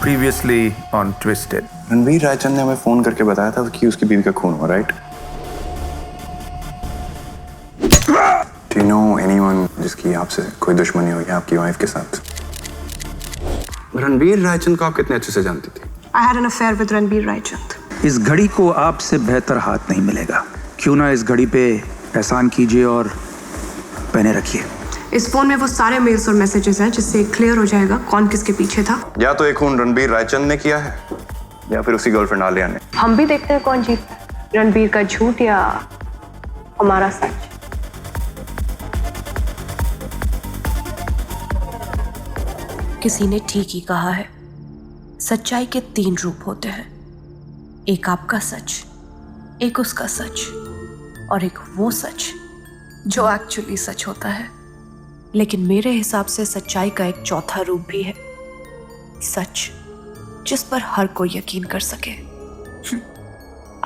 Previously on Twisted. Ranveer Raichand ने हमें phone करके बताया था कि उसकी बीवी का खून हुआ, right? Do you know anyone जिसकी आपसे कोई दुश्मनी हो या आपकी वाइफ के साथ? रणवीर रायचंद को आप कितने अच्छे से जानती थी? I had an affair with Ranveer Raichand. इस घड़ी को आपसे बेहतर हाथ नहीं मिलेगा. क्यों ना इस घड़ी पे एहसान कीजिए और पहने रखिए. इस फोन में वो सारे मेल्स और मैसेजेस हैं जिससे क्लियर हो जाएगा कौन किसके पीछे था. या तो एक खून रणवीर रायचंद ने किया है या फिर उसकी गर्लफ्रेंड आलिया ने. हम भी देखते हैं कौन जीतता है, रणवीर का झूठ या हमारा सच. किसी ने ठीक ही कहा है, सच्चाई के 3 रूप होते हैं. एक आपका सच, एक उसका सच और एक वो सच जो एक्चुअली सच होता है. लेकिन मेरे हिसाब से सच्चाई का एक चौथा रूप भी है, सच जिस पर हर कोई यकीन कर सके.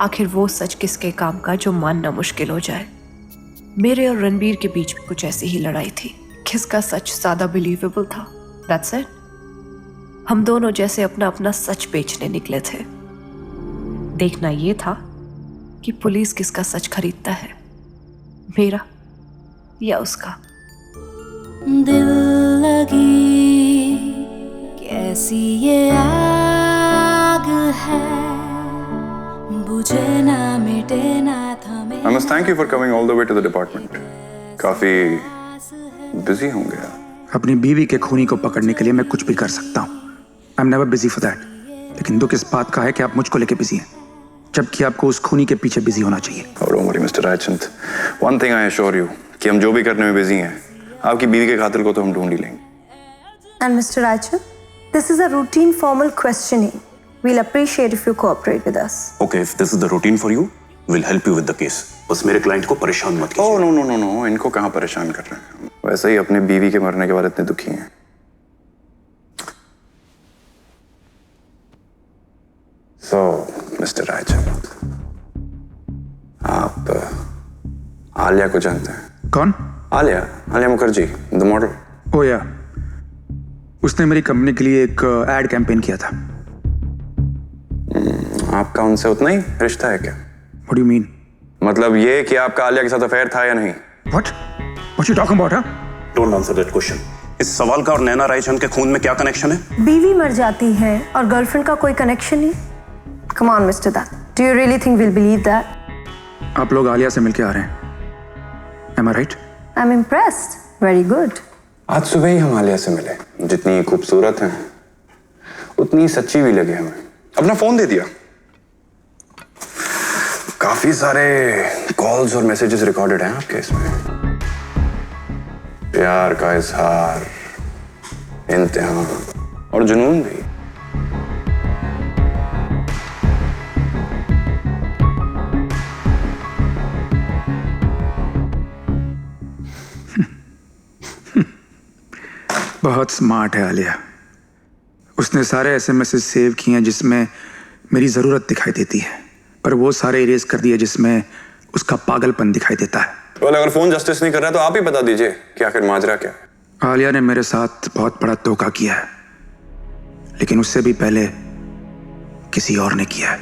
आखिर वो सच किसके काम का जो मानना मुश्किल हो जाए. मेरे और रणबीर के बीच भी कुछ ऐसी ही लड़ाई थी. किसका सच ज्यादा बिलीवेबल था, दैट्स इट. हम दोनों जैसे अपना अपना सच बेचने निकले थे. देखना ये था कि पुलिस किसका सच खरीदता है, मेरा या उसका. दिल लगी कैसी ये आग है, बुझे ना मिटे ना थमे. I must thank you for coming all the way to the department. काफी बिजी होंगे आप. अपनी बीवी के खूनी को पकड़ने के लिए मैं कुछ भी कर सकता हूँ. I am never busy for that. लेकिन दुख इस बात का है कि आप मुझको लेके बिजी हैं, जबकि आपको उस खूनी के पीछे बिजी होना चाहिए. Don't worry, Mr. Raichand. One thing I assure you कि हम जो भी करने में बिजी हैं, आपकी बीवी के कातिल को तो हम ढूंढ ही लेंगे. And Mr. Rachand, this is a routine formal questioning. We'll appreciate if you cooperate with us. Okay, if this is the routine for you, we'll help you with the case. बस मेरे क्लाइंट को परेशान मत कीजिए. Oh no, इनको कहाँ परेशान कर रहे हैं. वैसे ही अपने बीवी के मरने के बाद इतने दुखी हैं. So, Mr. रायचंद, आप आलिया को जानते हैं? कौन? Alia Mukherjee, the model. Oh yeah, उसने मेरी कंपनी के लिए एक एड कैंपेन किया था. आपका उनसे उतना ही रिश्ता है क्या? What do you mean? मतलब ये कि आपका आलिया के साथ अफेयर था या नहीं? What? What you talking about, huh? Don't answer that question. इस सवाल का और नैना रायचंद के खून में क्या कनेक्शन है? बीवी मर जाती है और गर्लफ्रेंड का कोई कनेक्शन नहीं. Come on, Mr. Dutt. Do you really think we'll believe that? आप लोग आलिया से मिलके आ रहे हैं. Am I right? I'm impressed. Very good. आज सुबह ही हम आलिया से मिले. जितनी खूबसूरत हैं, उतनी सच्ची भी लगे हमें. अपना फोन दे दिया. काफी सारे कॉल्स और मैसेजेस रिकॉर्डेड हैं आपके इसमें. प्यार का इजहार, इम्तिहान और जुनून भी. बहुत स्मार्ट है आलिया. उसने सारे ऐसे मैसेज सेव किए हैं जिसमें मेरी जरूरत दिखाई देती है, पर वो सारे इरेज कर दिए जिसमें उसका पागलपन दिखाई देता है. अगर फोन जस्टिस नहीं कर रहा तो आप ही बता दीजिए कि आखिर माजरा क्या है. आलिया ने मेरे साथ बहुत बड़ा धोखा किया है, लेकिन उससे भी पहले किसी और ने किया है.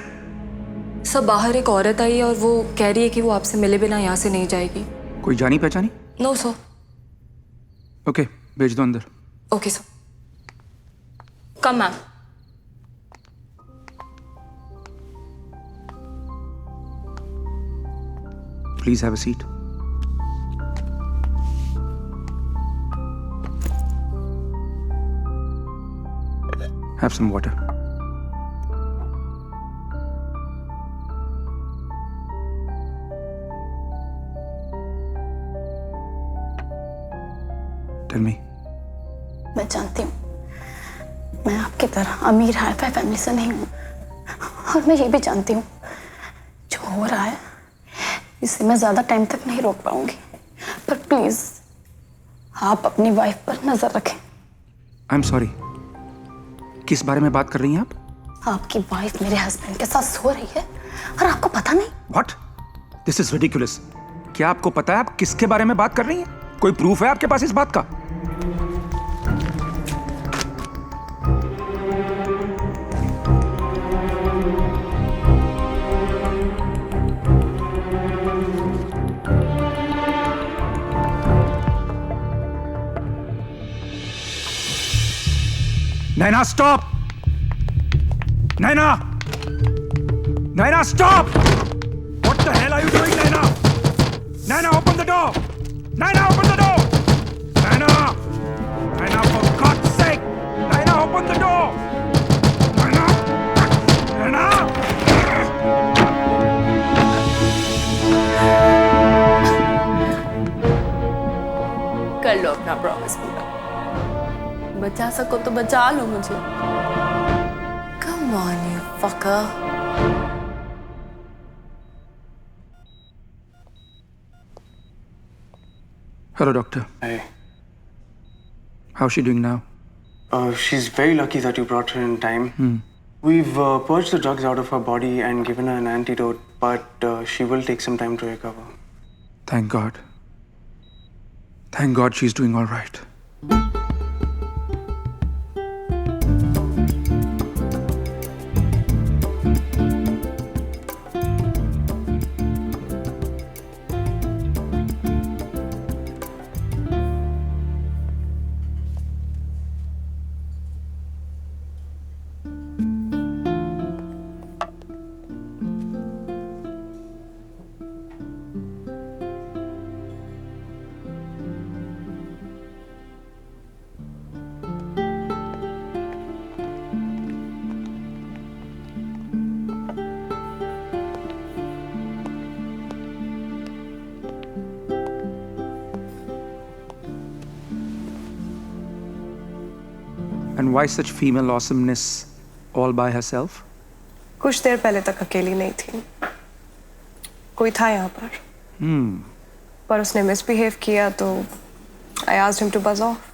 सब बाहर एक औरत आई है और वो कह रही है कि वो आपसे मिले बिना यहाँ से नहीं जाएगी. कोई जानी पहचानी? No sir. ओके, भेज दो अंदर. Okay sir. Come ma'am. Please have a seat. Have some water. Tell me. मैं जानती हूँ मैं आपकी तरह अमीर हाई-फाई फैमिली से नहीं हूँ, और मैं ये भी जानती हूँ जो हो रहा है इसे मैं ज्यादा टाइम तक नहीं रोक पाऊंगी. पर प्लीज आप अपनी वाइफ पर नजर रखें. I'm sorry. किस बारे में बात कर रही हैं आप? आपकी वाइफ मेरे हस्बैंड के साथ सो रही है और आपको पता नहीं. What? This is ridiculous. क्या आपको पता है आप किसके बारे में बात कर रही हैं? कोई प्रूफ है आपके पास इस बात का? Naina, stop! Naina! Naina, stop! What the hell are you doing, Naina? Naina, open the door! Naina, open the door! Naina! Naina, for God's sake! Naina, open the door! Naina! Naina! कर लो अपना promise पूरा। बचा सको तो बचा लो मुझे। Come on, you fucker. Hello, doctor. Hey. How's she doing now? She's very lucky that you brought her in time. We've purged the drugs out of her body and given her an antidote, but she will take some time to recover. Thank God. Thank God she's doing all right. And why such female awesomeness all by herself? कुछ देर पहले तक अकेली नहीं थी, कोई था यहाँ पर। पर उसने मिसबिहेव किया तो I asked him to buzz off.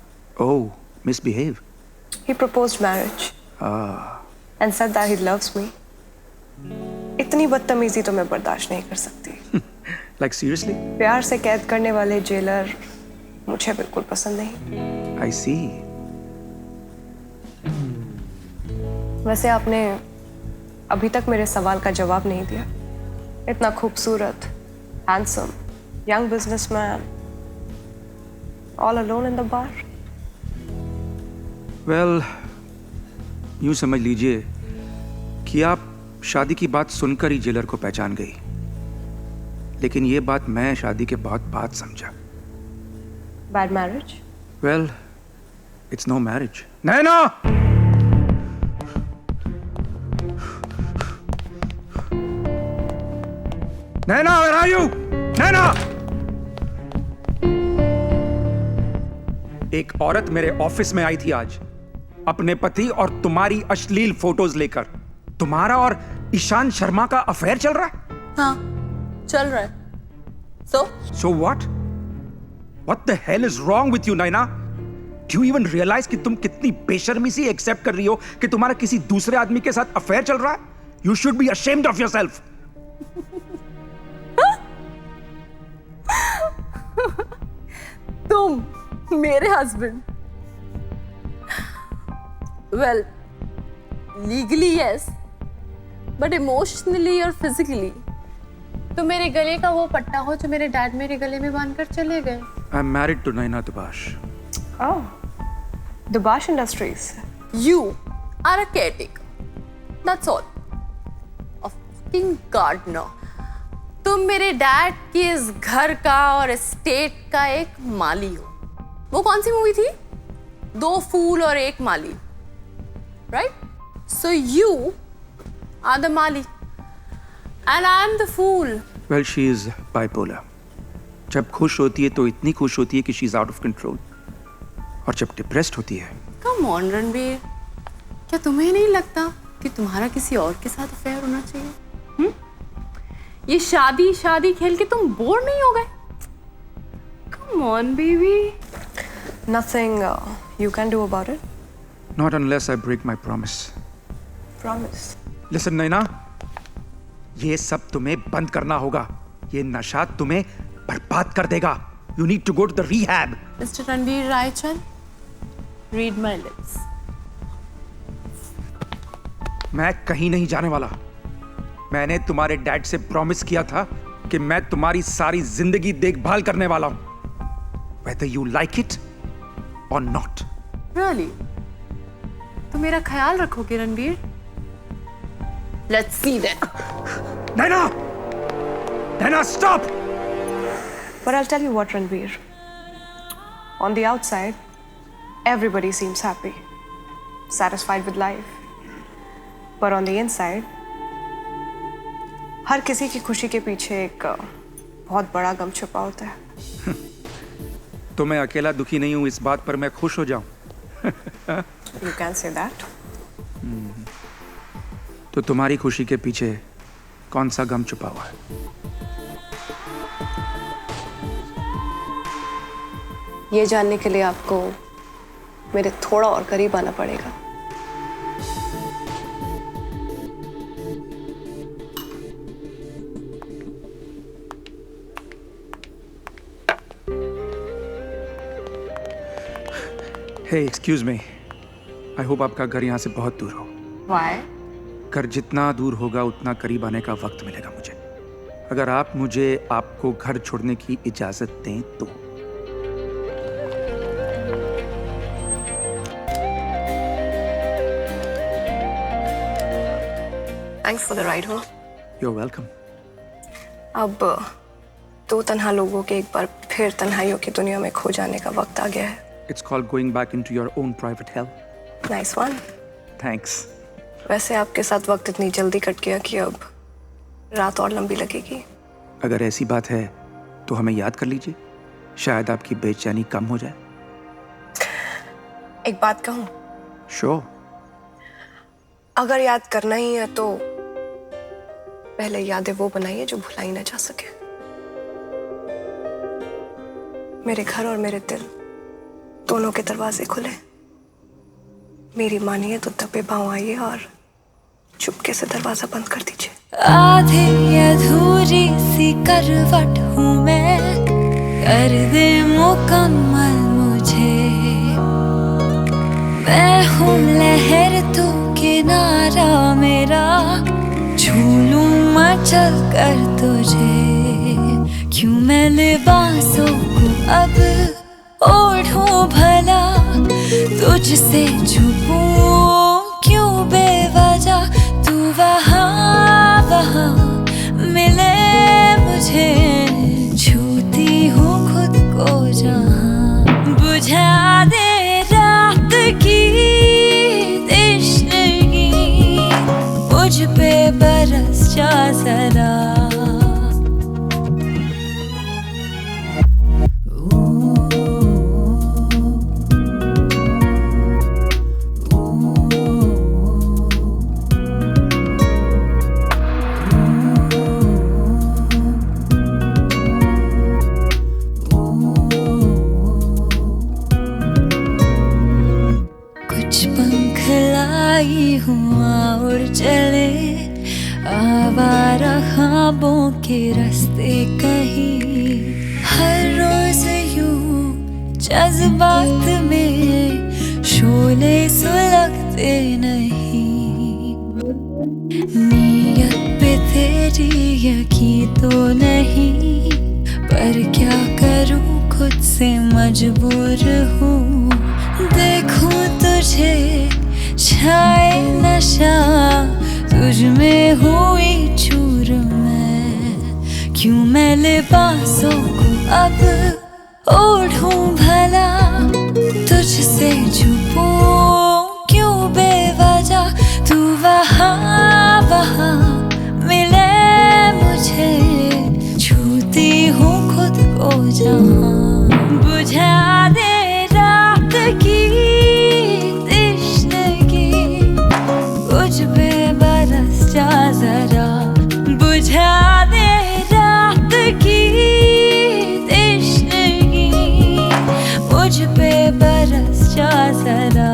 Oh, misbehave. He proposed marriage. And said that he loves me. इतनी बदतमीजी तो मैं बर्दाश्त नहीं कर सकती। Like seriously? प्यार से कैद करने वाले जेलर मुझे बिल्कुल पसंद नहीं। I see. वैसे आपने अभी तक मेरे सवाल का जवाब नहीं दिया। इतना खूबसूरत, handsome, young businessman, all alone in the bar. Well, यूं समझ लीजिए कि आप शादी की बात सुनकर ही जेलर को पहचान गई, लेकिन ये बात मैं शादी के बहुत बाद समझा। Bad marriage? Well, it's no marriage. Naina! Naina, where are you? नैना! एक औरत मेरे ऑफिस में आई थी आज, अपने पति और तुम्हारी अश्लील फोटोज लेकर। तुम्हारा और ईशान शर्मा का अफेयर चल रहा है? हाँ, चल रहा है। So what? What the hell is wrong with you, Naina? Do you even realize कि तुम कितनी बेशर्मी से एक्सेप्ट कर रही हो कि तुम्हारा किसी दूसरे आदमी के साथ अफेयर चल रहा है? You should be ashamed of yourself. तुम मेरे husband? Well, legally yes, but emotionally और फिजिकली तो मेरे गले का वो पट्टा हो जो मेरे डैड मेरे गले में बांधकर चले गए। I'm married to Naina Dubash. Oh, Dubash Industries. You are a caretaker. That's all. A fucking gardener. तुम मेरे डैड के इस घर का और स्टेट का एक माली हो। वो कौन सी मूवी थी? 2 फूल और 1 माली, right? So you are the माली and I am the fool. Well, she is bipolar. जब खुश होती है तो इतनी खुश होती है कि she is out of control. और जब डिप्रेस्ड होती है। Come on, रणबीर, क्या तुम्हें नहीं लगता कि तुम्हारा किसी और के साथ अफेयर होना चाहिए? ये शादी शादी खेल के तुम बोर नहीं हो गए? Come on, baby. Nothing you can do about it. Not unless I break my promise. Promise. Listen, Naina, ये सब तुम्हें बंद करना होगा। ये नशा तुम्हें बर्बाद कर देगा। You need to go to the rehab. Mr. Ranveer Raichal, read my lips. मैं कहीं नहीं जाने वाला। मैंने तुम्हारे डैड से प्रॉमिस किया था कि मैं तुम्हारी सारी जिंदगी देखभाल करने वाला हूं, whether you like it or not. Really? तुम मेरा ख्याल रखोगे Ranveer? Let's see that. Naina! Naina, stop! But I'll tell you what, Ranveer. On the outside, everybody seems happy, satisfied with life. But on the inside, हर किसी की खुशी के पीछे एक बहुत बड़ा गम छुपा होता है। तो मैं अकेला दुखी नहीं हूं, इस बात पर मैं खुश हो जाऊं। You can say that. तो तुम्हारी खुशी के पीछे कौन सा गम छुपा हुआ है? ये जानने के लिए आपको मेरे थोड़ा और करीब आना पड़ेगा। Hey, excuse me. I hope आपका घर यहाँ से बहुत दूर हो। Why? घर जितना दूर होगा उतना करीब आने का वक्त मिलेगा मुझे। अगर आप मुझे आपको घर छोड़ने की इजाजत दें तो। Thanks for the ride home. You're welcome. अब दो तन्हा लोगों के एक बार फिर तन्हाइयों की दुनिया में खो जाने का वक्त आ गया है। It's called going back into your own private hell. Nice one. Thanks. वैसे आपके साथ वक्त इतनी जल्दी कट गया कि अब रात और लंबी लगेगी। अगर ऐसी बात है तो हमें याद कर लीजिए, शायद आपकी बेचैनी कम हो जाए। एक बात कहूँ? Sure. अगर याद करना ही है तो पहले यादें वो बनाइए जो भुलाई ना जा सके। मेरे घर और मेरे दिल दोनों के दरवाजे खुले। मेरी मानिए तो दबे पांव आइए और चुपके से दरवाजा बंद कर दीजिए। आधी अधूरी सी करवट हूँ मैं, कर दे मुकम्मल मुझे। मैं हूँ लहर तू किनारा मेरा, छू लूं मचल कर तुझे। क्यों मैं लिबासों को अब ओढ़ूं भला, तुझसे छुपूं क्यों बेवजह। तू वहाँ वहाँ मिले मुझे, छूती हूँ खुद को जहाँ। बुझा दे रात की तश्नगी, मुझ पे बरस जा जरा। कुछ पंख लाई हुआ उड़ चले, आवारा ख्वाबों के रास्ते कहीं। हर रोज यूं जज्बात में शोले सुलगते नहीं। नीयत पे तेरी यकीन तो नहीं, पर क्या करूं खुद से मजबूर हूँ। देखूं तुझे छाए नशा, तुझ में हुई चूर मैं। क्यों मैं लिबासों को अब ओढ़ूं भला, तुझसे छुपूं क्यों बेवजह। तू वहाँ वहाँ मिले मुझे, छूती हूँ खुद को जहाँ। बुझा दे रात की तश्नगी, मुझ पे बरस जा जरा। बुझा दे रात की तश्नगी, मुझ पे बरस जा जरा।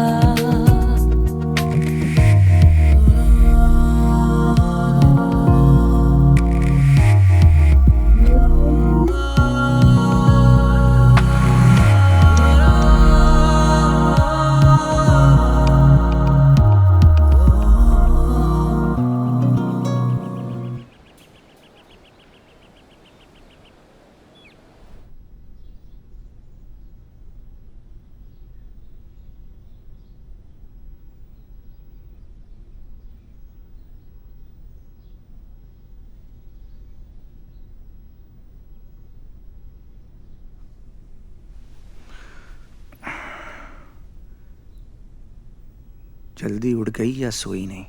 जल्दी उड़ गई या सोई नहीं?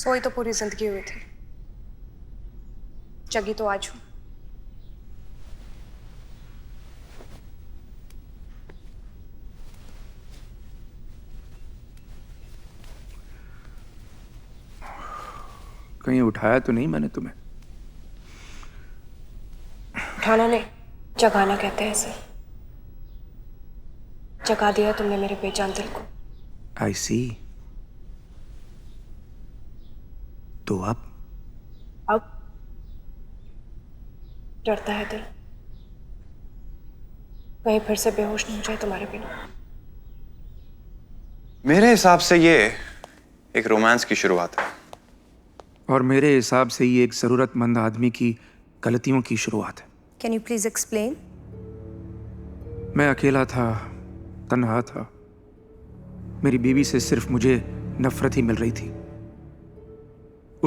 सोई तो पूरी जिंदगी हुई थी, जगी तो आज हूं। कहीं उठाया तो नहीं मैंने तुम्हें? उठाना नहीं, जगाना कहते हैं इसे। जगा दिया तुमने मेरे बेजान दिल को। आई सी। तो अब डरता है दिल, कहीं फिर से बेहोश नहीं हो जाए तुम्हारे बिना। मेरे हिसाब से ये एक रोमांस की शुरुआत है। और मेरे हिसाब से ये एक जरूरतमंद आदमी की गलतियों की शुरुआत है। Can you please explain? मैं अकेला था, तन्हा था। मेरी बीवी से सिर्फ मुझे नफरत ही मिल रही थी।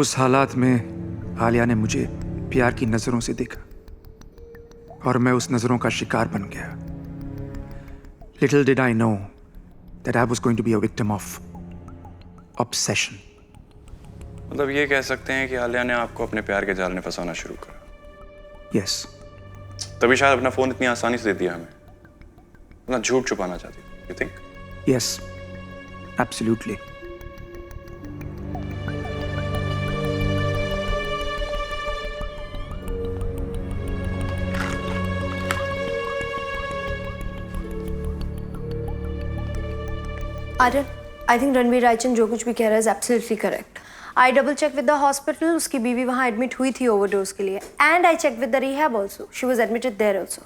उस हालात में आलिया ने मुझे प्यार की नजरों से देखा और मैं उस नजरों का शिकार बन गया। Little did I know that I was going to be a victim of obsession. मतलब ये कह सकते हैं कि आलिया ने आपको अपने प्यार के जाल में फंसाना शुरू करा। Yes. तभी शायद अपना फोन इतनी आसानी से दे दिया हमें, अपना झूठ छुपाना चाहती थी। You think? Yes. Absolutely. Aryan, I think Ranveer Raichand जो कुछ भी कह रहा है is absolutely correct. I double check with the hospital, उसकी बीवी वहाँ एडमिट हुई थी overdose के लिए, and I checked with the rehab also. She was admitted there also.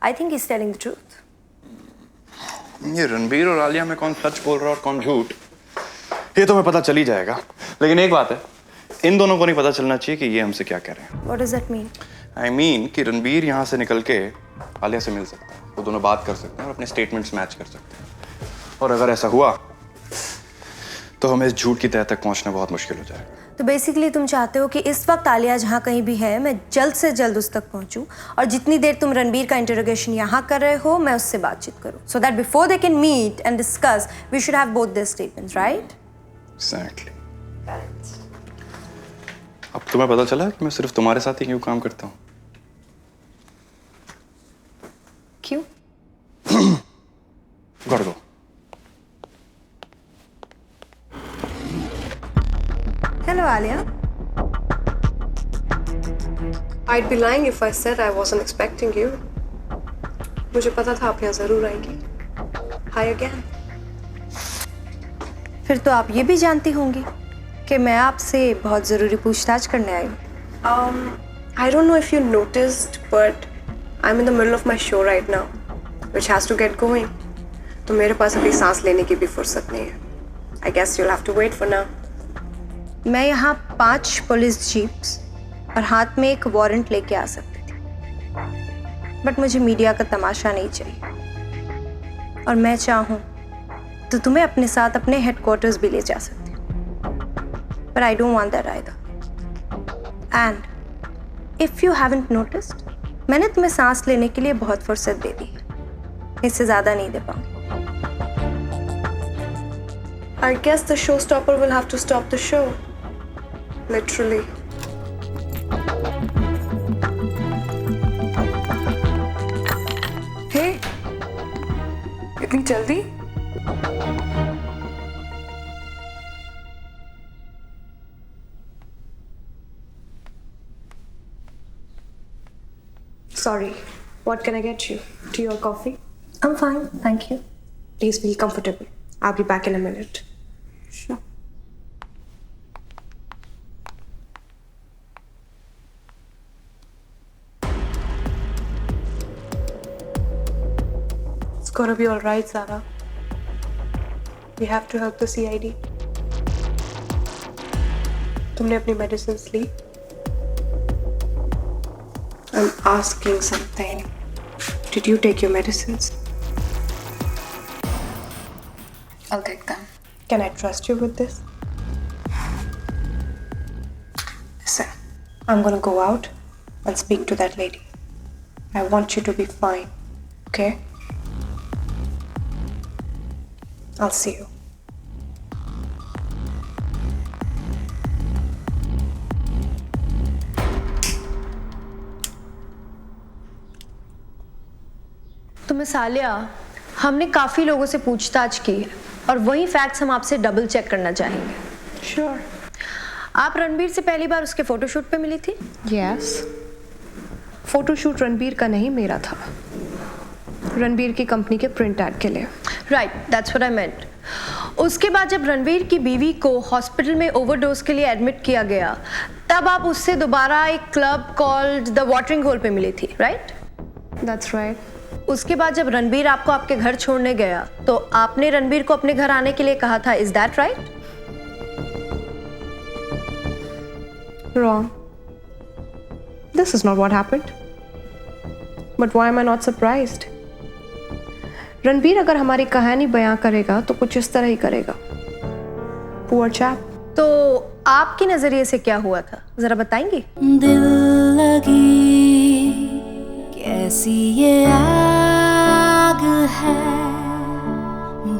I think he's telling the truth. ये रणबीर और आलिया में कौन सच बोल रहा है और कौन झूठ, ये तो हमें पता चल ही जाएगा। लेकिन एक बात है, इन दोनों को नहीं पता चलना चाहिए कि ये हमसे क्या कह रहे हैं। What does that mean? I mean कि रणबीर यहाँ से निकल के आलिया से मिल सकता है, वो दोनों बात कर सकते हैं और अपने स्टेटमेंट्स मैच कर सकते हैं। और अगर ऐसा हुआ तो हमें इस झूठ की तह तक पहुंचना बहुत मुश्किल हो जाएगा। तो बेसिकली तुम चाहते हो कि इस वक्त आलिया जहाँ कहीं भी है मैं जल्द से जल्द उस तक पहुँचूँ और जितनी देर तुम रणबीर का इंटरोगेशन यहाँ कर रहे हो मैं उससे बातचीत करूँ, so that before they can meet and discuss we should have both their statements, right? Exactly. अब तुम्हें पता चला कि मैं सिर्फ तुम्हारे साथ ही क्यों काम करता हूँ। क्यों? कर दो। Hello, Alia. I'd be lying if I said I wasn't expecting you. मुझे पता था आप यहाँ जरूर आएंगी। Hi again. फिर तो आप ये भी जानती होंगी कि मैं आपसे बहुत ज़रूरी पूछताछ करने आई हूँ। I don't know if you noticed, but I'm in the middle of my show right now, which has to get going. तो मेरे पास अभी सांस लेने की भी फुर्सत नहीं है। I guess you'll have to wait for now. मैं यहाँ 5 पुलिस जीप्स और हाथ में एक वारंट लेके आ सकती थी, बट मुझे मीडिया का तमाशा नहीं चाहिए और मैं चाहूँ तो तुम्हें अपने साथ अपने हेडक्वार्टर्स भी ले जा सकती हूँ, but I don't want that either. And if you haven't noticed, मैंने तुम्हें सांस लेने के लिए बहुत फुर्सत दे दी है, इससे ज़्यादा नहीं दे पाऊँगी। I guess the showstopper will have to stop the show. Literally. Hey, इतनी जल्दी? Sorry, what can I get you? Tea or coffee? I'm fine, thank you. Please feel comfortable. I'll be back in a minute. Sure. It's gonna be all right, Sarah. We have to help the CID. तुमने अपनी medicines ली? I'm asking something. Did you take your medicines? I'll take them. Can I trust you with this? Listen, I'm gonna go out and speak to that lady. I want you to be fine, okay? I'll see you. तो miss Alia, हमने काफ़ी लोगों से पूछताछ की है और वही फैक्ट्स हम आपसे डबल चेक करना चाहेंगे। श्योर। आप रणबीर से पहली बार उसके फोटोशूट पे मिली थी? यस। फोटोशूट रणबीर का नहीं, मेरा था। रणबीर की कंपनी के प्रिंट एड के लिए। राइट, दैट्स व्हाट आई मेंट। उसके बाद जब रणबीर की बीवी को हॉस्पिटल में ओवरडोज के लिए एडमिट किया गया, तब आप उससे दोबारा एक club called the watering hole पे मिली थी, राइट? That's right. उसके बाद जब रणबीर आपको आपके घर छोड़ने गया, तो आपने रणबीर को अपने घर आने के लिए कहा था, is that right? Wrong. This is not what happened. But why am I not surprised? Ranbir अगर हमारी कहानी बयां करेगा तो कुछ इस तरह ही करेगा। Poor chap. तो आपके नजरिए से क्या हुआ था, जरा बताएंगी? दिल लगी कैसी ये आग है,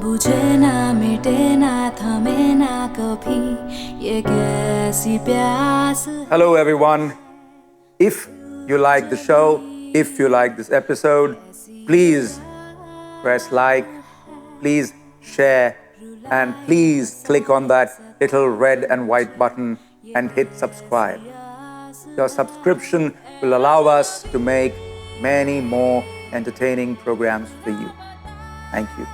बुझे ना मिटे ना थमे ना कभी, ये कैसी प्यास। Hello, everyone. If you like the show, if you like this episode, please press like, please share, and please click on that little red and white button and hit subscribe. Your subscription will allow us to make many more entertaining programs for you. Thank you.